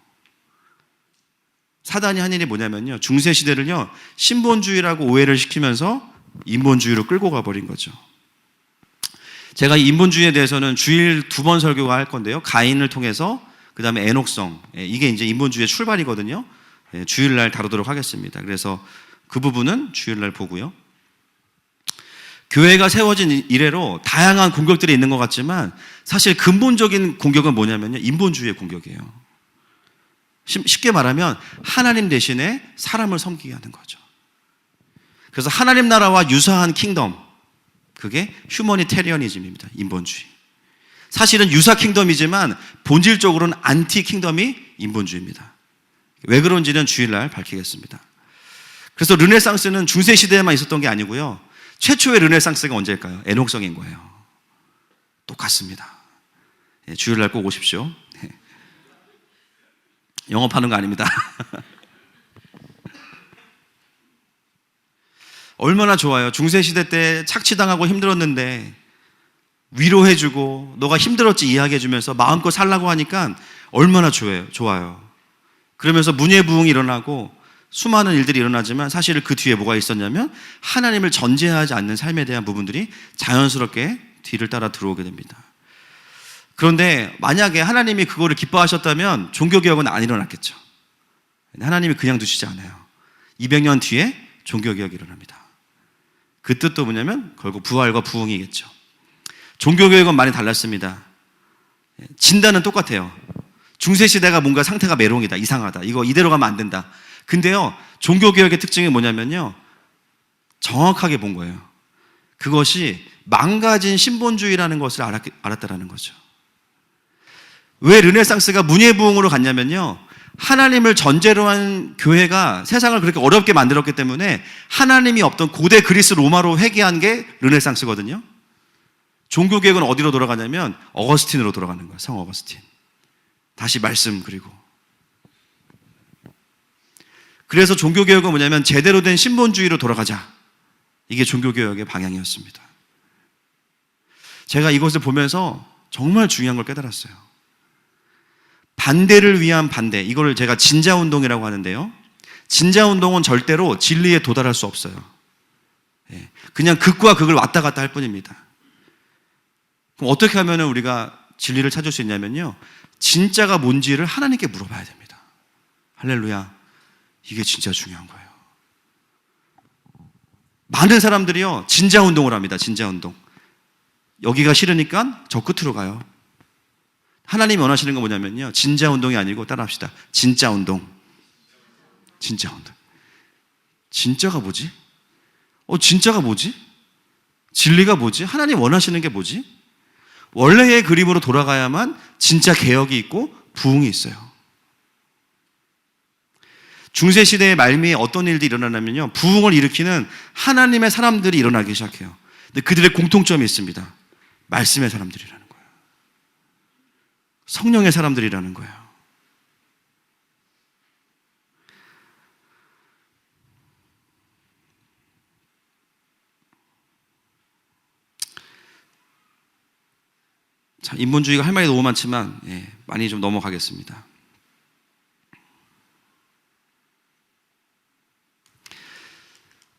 [SPEAKER 1] 사단이 한 일이 뭐냐면요, 중세시대를요, 신본주의라고 오해를 시키면서 인본주의로 끌고 가버린 거죠. 제가 이 인본주의에 대해서는 주일 2번 설교가 할 건데요, 가인을 통해서 그 다음에 에녹성, 이게 이제 인본주의의 출발이거든요. 주일날 다루도록 하겠습니다. 그래서 그 부분은 주일날 보고요. 교회가 세워진 이래로 다양한 공격들이 있는 것 같지만 사실 근본적인 공격은 뭐냐면요, 인본주의의 공격이에요. 쉽게 말하면 하나님 대신에 사람을 섬기게 하는 거죠. 그래서 하나님 나라와 유사한 킹덤, 그게 휴머니테리언이즘입니다. 인본주의. 사실은 유사 킹덤이지만 본질적으로는 안티 킹덤이 인본주의입니다. 왜 그런지는 주일날 밝히겠습니다. 그래서 르네상스는 중세시대에만 있었던 게 아니고요, 최초의 르네상스가 언제일까요? 에녹성인 거예요. 똑같습니다. 주일날 꼭 오십시오. 영업하는 거 아닙니다. 얼마나 좋아요. 중세시대 때 착취당하고 힘들었는데 위로해주고 너가 힘들었지 이야기해주면서 마음껏 살라고 하니까 얼마나 좋아요. 그러면서 문예부흥이 일어나고 수많은 일들이 일어나지만 사실 그 뒤에 뭐가 있었냐면 하나님을 전제하지 않는 삶에 대한 부분들이 자연스럽게 뒤를 따라 들어오게 됩니다. 그런데 만약에 하나님이 그거를 기뻐하셨다면 종교개혁은 안 일어났겠죠. 하나님이 그냥 두시지 않아요. 200년 뒤에 종교개혁이 일어납니다. 그 뜻도 뭐냐면 결국 부활과 부흥이겠죠. 종교개혁은 많이 달랐습니다. 진단은 똑같아요. 중세시대가 뭔가 상태가 메롱이다, 이상하다, 이거 이대로 가면 안 된다. 근데요, 종교개혁의 특징이 뭐냐면요, 정확하게 본 거예요. 그것이 망가진 신본주의라는 것을 알았다라는 거죠. 왜 르네상스가 문예부흥으로 갔냐면요, 하나님을 전제로 한 교회가 세상을 그렇게 어렵게 만들었기 때문에 하나님이 없던 고대 그리스 로마로 회귀한 게 르네상스거든요. 종교개혁은 어디로 돌아가냐면 어거스틴으로 돌아가는 거예요. 성 어거스틴. 다시 말씀. 그래서 종교개혁은 뭐냐면 제대로 된 신본주의로 돌아가자. 이게 종교개혁의 방향이었습니다. 제가 이것을 보면서 정말 중요한 걸 깨달았어요. 반대를 위한 반대, 이걸 제가 진자운동이라고 하는데요, 진자운동은 절대로 진리에 도달할 수 없어요. 그냥 극과 극을 왔다 갔다 할 뿐입니다. 그럼 어떻게 하면 우리가 진리를 찾을 수 있냐면요, 진짜가 뭔지를 하나님께 물어봐야 됩니다. 할렐루야. 이게 진짜 중요한 거예요. 많은 사람들이요, 진자운동을 합니다. 진자운동. 여기가 싫으니까 저 끝으로 가요. 하나님이 원하시는 건 뭐냐면요, 진자운동이 아니고 따라합시다. 진짜운동. 진짜운동. 진짜가 뭐지? 진짜가 뭐지? 진리가 뭐지? 하나님 원하시는 게 뭐지? 원래의 그림으로 돌아가야만 진짜 개혁이 있고 부흥이 있어요. 중세시대의 말미에 어떤 일들이 일어나냐면요, 부흥을 일으키는 하나님의 사람들이 일어나기 시작해요. 근데 그들의 공통점이 있습니다. 말씀의 사람들이라는 거예요. 성령의 사람들이라는 거예요. 자, 인본주의가 할 말이 너무 많지만 많이 좀 넘어가겠습니다.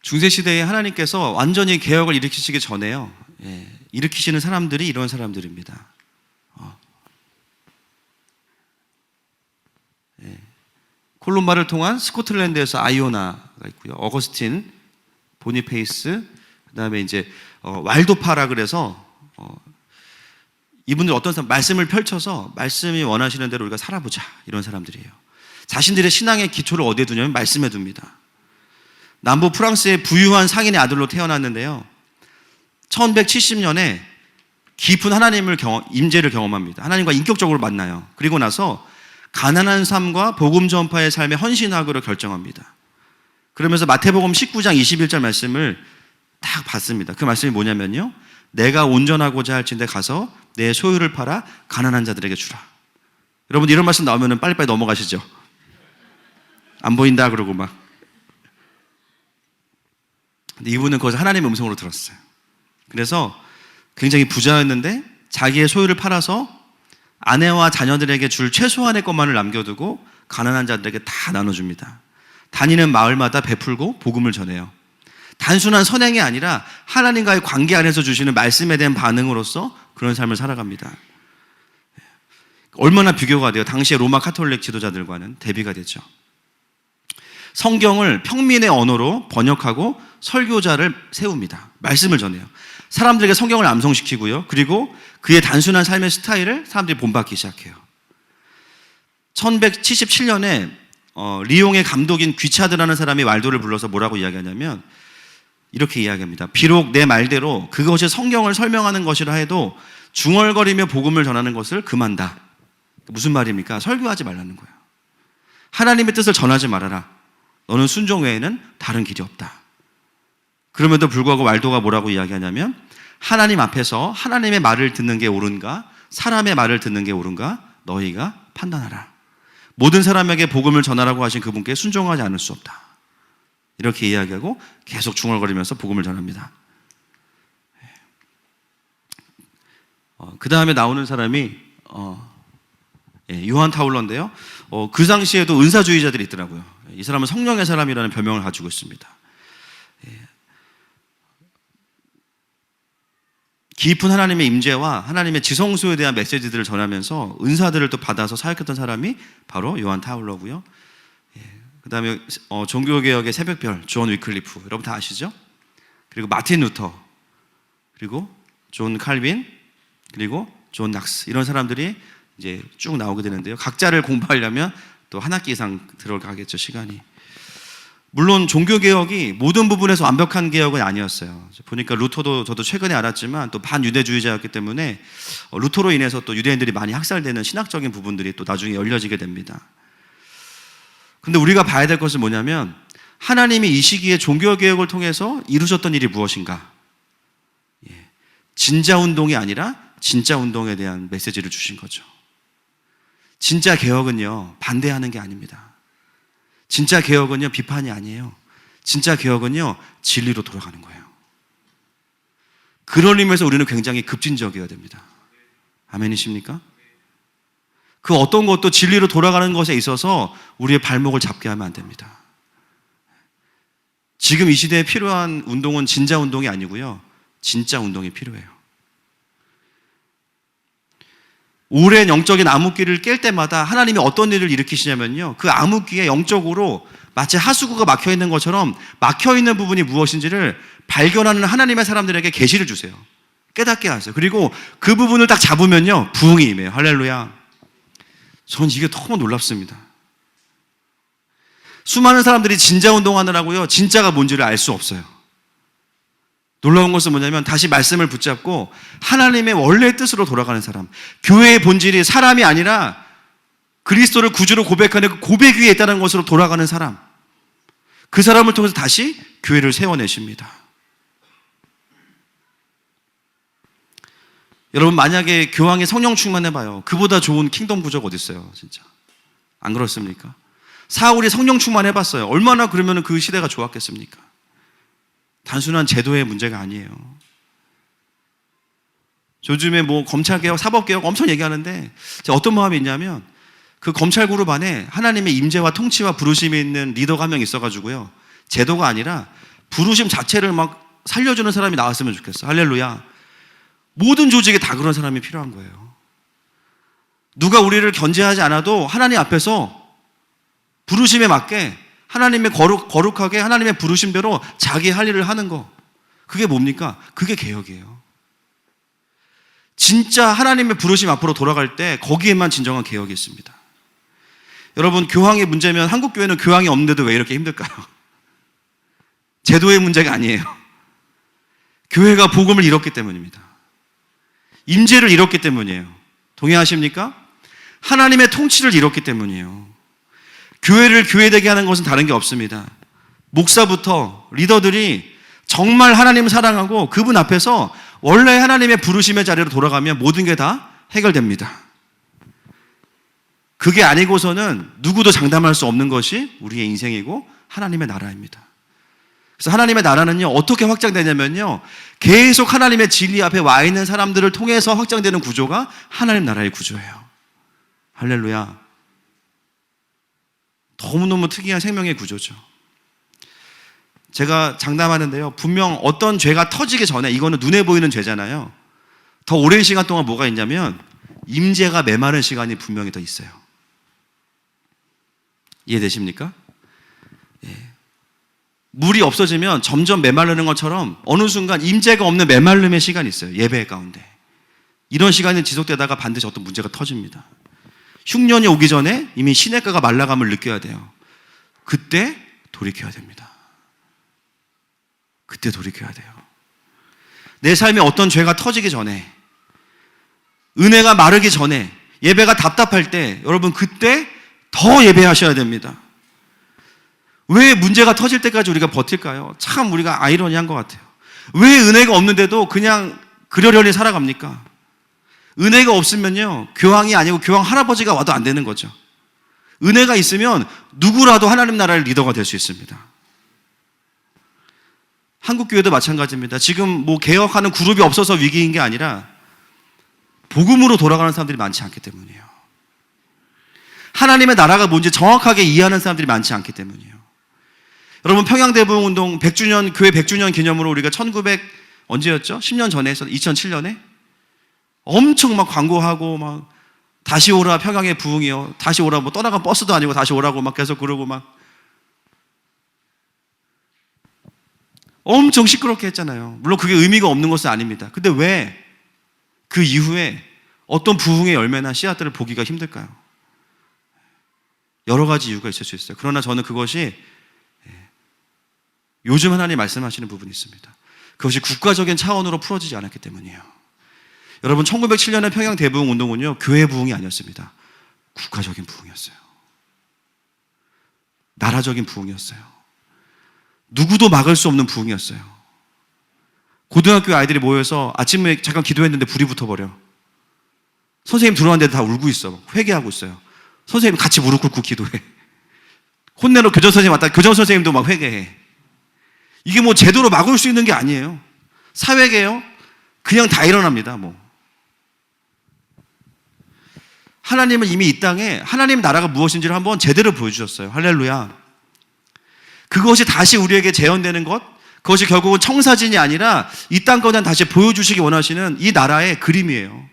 [SPEAKER 1] 중세시대에 하나님께서 완전히 개혁을 일으키시기 전에요, 일으키시는 사람들이 이런 사람들입니다. 콜룸바를 통한 스코틀랜드에서 아이오나가 있고요, 어거스틴, 보니페이스, 그 다음에 이제 왈도파라 그래서 이분들 어떤 사람, 말씀을 펼쳐서 말씀이 원하시는 대로 우리가 살아보자, 이런 사람들이에요. 자신들의 신앙의 기초를 어디에 두냐면 말씀에 둡니다. 남부 프랑스의 부유한 상인의 아들로 태어났는데요, 1170년에 깊은 하나님을 임재를 경험합니다. 하나님과 인격적으로 만나요. 그리고 나서 가난한 삶과 복음 전파의 삶에 헌신하기로 결정합니다. 그러면서 마태복음 19장 21절 말씀을 딱 봤습니다. 그 말씀이 뭐냐면요, 내가 온전하고자 할진대 가서 내 소유를 팔아 가난한 자들에게 주라. 여러분, 이런 말씀 나오면 빨리빨리 넘어가시죠. 안 보인다 그러고 막. 근데 이분은 거기서 하나님의 음성으로 들었어요. 그래서 굉장히 부자였는데 자기의 소유를 팔아서 아내와 자녀들에게 줄 최소한의 것만을 남겨두고 가난한 자들에게 다 나눠줍니다. 다니는 마을마다 베풀고 복음을 전해요. 단순한 선행이 아니라 하나님과의 관계 안에서 주시는 말씀에 대한 반응으로서 그런 삶을 살아갑니다. 얼마나 비교가 돼요. 당시의 로마 카톨릭 지도자들과는 대비가 되죠. 성경을 평민의 언어로 번역하고 설교자를 세웁니다. 말씀을 전해요. 사람들에게 성경을 암송시키고요, 그리고 그의 단순한 삶의 스타일을 사람들이 본받기 시작해요. 1177년에 리옹의 감독인 귀차드라는 사람이 왈도를 불러서 뭐라고 이야기하냐면 이렇게 이야기합니다. 비록 내 말대로 그것이 성경을 설명하는 것이라 해도 중얼거리며 복음을 전하는 것을 금한다. 무슨 말입니까? 설교하지 말라는 거예요. 하나님의 뜻을 전하지 말아라. 너는 순종 외에는 다른 길이 없다. 그럼에도 불구하고 왈도가 뭐라고 이야기하냐면 하나님 앞에서 하나님의 말을 듣는 게 옳은가, 사람의 말을 듣는 게 옳은가 너희가 판단하라. 모든 사람에게 복음을 전하라고 하신 그분께 순종하지 않을 수 없다. 이렇게 이야기하고 계속 중얼거리면서 복음을 전합니다. 그 다음에 나오는 사람이 요한 타울러인데요, 그 당시에도 은사주의자들이 있더라고요. 이 사람은 성령의 사람이라는 별명을 가지고 있습니다. 깊은 하나님의 임재와 하나님의 지성소에 대한 메시지들을 전하면서 은사들을 또 받아서 사역했던 사람이 바로 요한 타울러고요. 그 다음에 종교개혁의 새벽별 존 위클리프, 여러분 다 아시죠? 그리고 마틴 루터, 그리고 존 칼빈, 그리고 존 낙스, 이런 사람들이 이제 쭉 나오게 되는데요, 각자를 공부하려면 또 한 학기 이상 들어가겠죠, 시간이. 물론 종교개혁이 모든 부분에서 완벽한 개혁은 아니었어요. 보니까 루터도 저도 최근에 알았지만 또 반유대주의자였기 때문에 루터로 인해서 또 유대인들이 많이 학살되는 신학적인 부분들이 또 나중에 열려지게 됩니다. 근데 우리가 봐야 될 것은 뭐냐면 하나님이 이 시기에 종교개혁을 통해서 이루셨던 일이 무엇인가? 진자 운동이 아니라 진짜 운동에 대한 메시지를 주신 거죠. 진짜 개혁은요, 반대하는 게 아닙니다. 진짜 개혁은요, 비판이 아니에요. 진짜 개혁은요, 진리로 돌아가는 거예요. 그런 의미에서 우리는 굉장히 급진적이어야 됩니다. 아멘이십니까? 그 어떤 것도 진리로 돌아가는 것에 있어서 우리의 발목을 잡게 하면 안 됩니다. 지금 이 시대에 필요한 운동은 진자 운동이 아니고요, 진짜 운동이 필요해요. 오랜 영적인 암흑기를 깰 때마다 하나님이 어떤 일을 일으키시냐면요, 그 암흑기에 영적으로 마치 하수구가 막혀있는 것처럼 막혀있는 부분이 무엇인지를 발견하는 하나님의 사람들에게 계시를 주세요. 깨닫게 하세요. 그리고 그 부분을 딱 잡으면요, 부흥이 임해요. 할렐루야. 전 이게 너무 놀랍습니다. 수많은 사람들이 진자 운동하느라고요, 진짜가 뭔지를 알 수 없어요. 놀라운 것은 뭐냐면 다시 말씀을 붙잡고 하나님의 원래의 뜻으로 돌아가는 사람, 교회의 본질이 사람이 아니라 그리스도를 구주로 고백하는 그 고백 위에 있다는 것으로 돌아가는 사람, 그 사람을 통해서 다시 교회를 세워내십니다. 여러분, 만약에 교황이 성령 충만해봐요. 그보다 좋은 킹덤 구조가 어디 있어요, 진짜? 안 그렇습니까? 사울이 성령 충만해봤어요. 얼마나 그러면 그 시대가 좋았겠습니까? 단순한 제도의 문제가 아니에요. 요즘에 검찰개혁, 사법개혁 엄청 얘기하는데 어떤 마음이 있냐면 그 검찰 그룹 안에 하나님의 임재와 통치와 부르심이 있는 리더가 한 명 있어가지고요, 제도가 아니라 부르심 자체를 막 살려주는 사람이 나왔으면 좋겠어. 할렐루야. 모든 조직에 다 그런 사람이 필요한 거예요. 누가 우리를 견제하지 않아도 하나님 앞에서 부르심에 맞게 하나님의 거룩하게 하나님의 부르심대로 자기 할 일을 하는 거, 그게 뭡니까? 그게 개혁이에요. 진짜 하나님의 부르심 앞으로 돌아갈 때 거기에만 진정한 개혁이 있습니다. 여러분, 교황의 문제면 한국 교회는 교황이 없는데도 왜 이렇게 힘들까요? 제도의 문제가 아니에요. 교회가 복음을 잃었기 때문입니다. 임재를 잃었기 때문이에요. 동의하십니까? 하나님의 통치를 잃었기 때문이에요. 교회를 교회되게 하는 것은 다른 게 없습니다. 목사부터 리더들이 정말 하나님을 사랑하고 그분 앞에서 원래 하나님의 부르심의 자리로 돌아가면 모든 게 다 해결됩니다. 그게 아니고서는 누구도 장담할 수 없는 것이 우리의 인생이고 하나님의 나라입니다. 그래서 하나님의 나라는요, 어떻게 확장되냐면요, 계속 하나님의 진리 앞에 와 있는 사람들을 통해서 확장되는 구조가 하나님 나라의 구조예요. 할렐루야. 너무너무 특이한 생명의 구조죠. 제가 장담하는데요, 분명 어떤 죄가 터지기 전에, 이거는 눈에 보이는 죄잖아요, 더 오랜 시간 동안 뭐가 있냐면 임재가 메마른 시간이 분명히 더 있어요. 이해되십니까? 예. 물이 없어지면 점점 메마르는 것처럼 어느 순간 임재가 없는 메마름의 시간이 있어요. 예배 가운데. 이런 시간이 지속되다가 반드시 어떤 문제가 터집니다. 흉년이 오기 전에 이미 시냇가가 말라감을 느껴야 돼요. 그때 돌이켜야 됩니다. 그때 돌이켜야 돼요. 내 삶에 어떤 죄가 터지기 전에, 은혜가 마르기 전에, 예배가 답답할 때, 여러분 그때 더 예배하셔야 됩니다. 왜 문제가 터질 때까지 우리가 버틸까요? 참 우리가 아이러니한 것 같아요. 왜 은혜가 없는데도 그냥 그러려니 살아갑니까? 은혜가 없으면요, 교황이 아니고 교황 할아버지가 와도 안 되는 거죠. 은혜가 있으면 누구라도 하나님 나라의 리더가 될 수 있습니다. 한국교회도 마찬가지입니다. 지금 개혁하는 그룹이 없어서 위기인 게 아니라 복음으로 돌아가는 사람들이 많지 않기 때문이에요. 하나님의 나라가 뭔지 정확하게 이해하는 사람들이 많지 않기 때문이에요. 여러분, 평양대부흥운동 100주년, 교회 100주년 기념으로 우리가 언제였죠? 10년 전에 했었, 2007년에? 엄청 막 광고하고 막 다시 오라 평양의 부흥이요, 다시 오라, 떠나간 버스도 아니고 다시 오라고 막 계속 그러고 막 엄청 시끄럽게 했잖아요. 물론 그게 의미가 없는 것은 아닙니다. 근데 왜 그 이후에 어떤 부흥의 열매나 씨앗들을 보기가 힘들까요? 여러 가지 이유가 있을 수 있어요. 그러나 저는 그것이 요즘 하나님 말씀하시는 부분이 있습니다. 그것이 국가적인 차원으로 풀어지지 않았기 때문이에요. 여러분, 1907년의 평양 대부흥 운동은요, 교회 부흥이 아니었습니다. 국가적인 부흥이었어요. 나라적인 부흥이었어요. 누구도 막을 수 없는 부흥이었어요. 고등학교 아이들이 모여서 아침에 잠깐 기도했는데 불이 붙어버려. 선생님 들어왔는데 다 울고 있어. 회개하고 있어요. 선생님 같이 무릎 꿇고 기도해. 혼내러 교장 선생님 왔다. 교장 선생님도 막 회개해. 이게 뭐 제도로 막을 수 있는 게 아니에요. 사회계요? 그냥 다 일어납니다. 뭐. 하나님은 이미 이 땅에 하나님 나라가 무엇인지를 한번 제대로 보여주셨어요. 할렐루야. 그것이 다시 우리에게 재현되는 것, 그것이 결국은 청사진이 아니라 이 땅까지 다시 보여주시기 원하시는 이 나라의 그림이에요.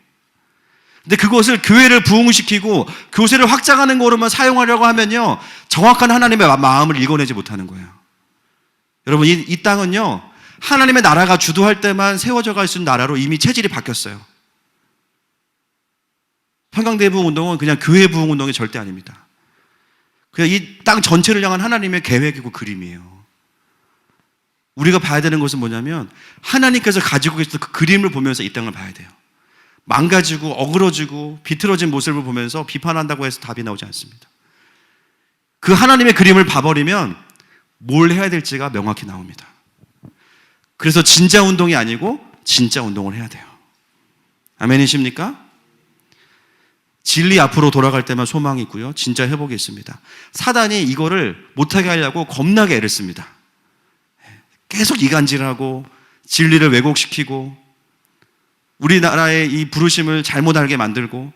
[SPEAKER 1] 근데 그것을 교회를 부흥시키고 교세를 확장하는 거로만 사용하려고 하면요, 정확한 하나님의 마음을 읽어내지 못하는 거예요. 여러분, 이 땅은요, 하나님의 나라가 주도할 때만 세워져 갈 수 있는 나라로 이미 체질이 바뀌었어요. 평강대부흥운동은 그냥 교회 부흥운동이 절대 아닙니다. 그냥 이 땅 전체를 향한 하나님의 계획이고 그림이에요. 우리가 봐야 되는 것은 뭐냐면 하나님께서 가지고 계신 그 그림을 보면서 이 땅을 봐야 돼요. 망가지고 어그러지고 비틀어진 모습을 보면서 비판한다고 해서 답이 나오지 않습니다. 그 하나님의 그림을 봐버리면 뭘 해야 될지가 명확히 나옵니다. 그래서 진짜 운동이 아니고 진짜 운동을 해야 돼요. 아멘이십니까? 진리 앞으로 돌아갈 때만 소망이 있고요, 진짜 회복이 있습니다. 사단이 이거를 못하게 하려고 겁나게 애를 씁니다. 계속 이간질하고 진리를 왜곡시키고 우리나라의 이 부르심을 잘못 알게 만들고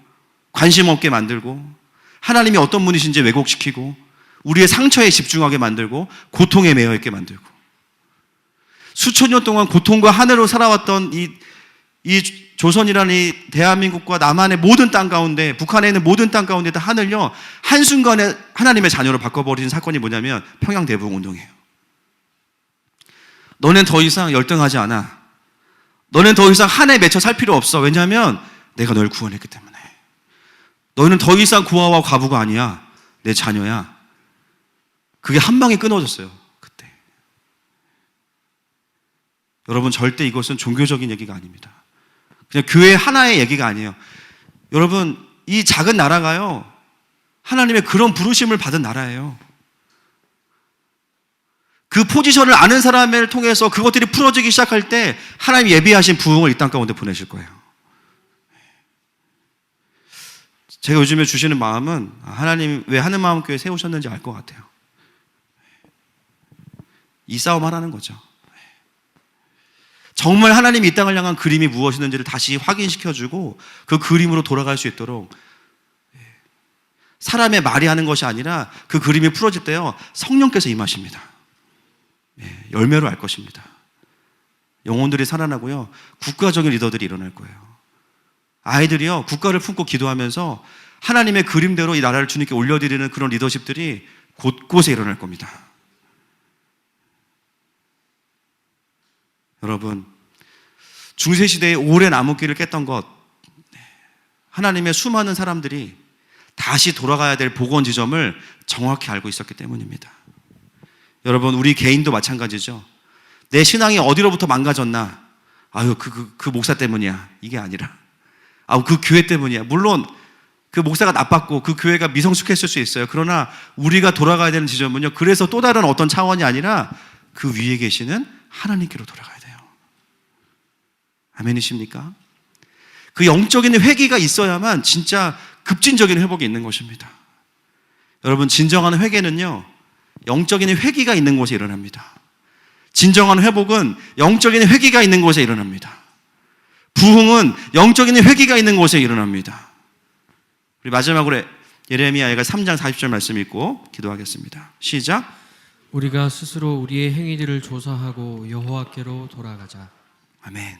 [SPEAKER 1] 관심 없게 만들고 하나님이 어떤 분이신지 왜곡시키고 우리의 상처에 집중하게 만들고 고통에 매여 있게 만들고, 수천 년 동안 고통과 하늘로 살아왔던 이 조선이라는 이 대한민국과 남한의 모든 땅 가운데, 북한에 있는 모든 땅 가운데 다 하늘요, 한순간에 하나님의 자녀로 바꿔버리는 사건이 뭐냐면 평양대부흥운동이에요. 너넨 더 이상 열등하지 않아. 너는 더 이상 한에 맺혀 살 필요 없어. 왜냐하면 내가 널 구원했기 때문에. 너는 더 이상 고아와 과부가 아니야. 내 자녀야. 그게 한 방에 끊어졌어요, 그때. 여러분, 절대 이것은 종교적인 얘기가 아닙니다. 그냥 교회 하나의 얘기가 아니에요. 여러분, 이 작은 나라가요, 하나님의 그런 부르심을 받은 나라예요. 그 포지션을 아는 사람을 통해서 그것들이 풀어지기 시작할 때 하나님 예비하신 부흥을 이 땅 가운데 보내실 거예요. 제가 요즘에 주시는 마음은 하나님 왜 하늘마음교회 세우셨는지 알 것 같아요. 이 싸움 하라는 거죠. 정말 하나님이 이 땅을 향한 그림이 무엇이든지를 다시 확인시켜주고 그 그림으로 돌아갈 수 있도록, 사람의 말이 하는 것이 아니라 그 그림이 풀어질 때요, 성령께서 임하십니다. 열매로 알 것입니다. 영혼들이 살아나고요, 국가적인 리더들이 일어날 거예요. 아이들이요, 국가를 품고 기도하면서 하나님의 그림대로 이 나라를 주님께 올려드리는 그런 리더십들이 곳곳에 일어날 겁니다. 여러분, 중세시대에 오랜 암흑기를 깼던 것, 하나님의 수많은 사람들이 다시 돌아가야 될 복원 지점을 정확히 알고 있었기 때문입니다. 여러분, 우리 개인도 마찬가지죠. 내 신앙이 어디로부터 망가졌나? 아유, 그 목사 때문이야. 이게 아니라, 그 교회 때문이야. 물론 그 목사가 나빴고 그 교회가 미성숙했을 수 있어요. 그러나 우리가 돌아가야 되는 지점은요, 그래서 또 다른 어떤 차원이 아니라 그 위에 계시는 하나님께로 돌아가야 돼요. 아멘이십니까? 그 영적인 회개가 있어야만 진짜 급진적인 회복이 있는 것입니다. 여러분, 진정한 회개는요, 영적인 회개가 있는 곳에 일어납니다. 진정한 회복은 영적인 회개가 있는 곳에 일어납니다. 부흥은 영적인 회개가 있는 곳에 일어납니다. 우리 마지막으로 예레미야가 3장 40절 말씀 읽고 기도하겠습니다. 시작.
[SPEAKER 2] 우리가 스스로 우리의 행위들을 조사하고 여호와께로 돌아가자.
[SPEAKER 1] 아멘.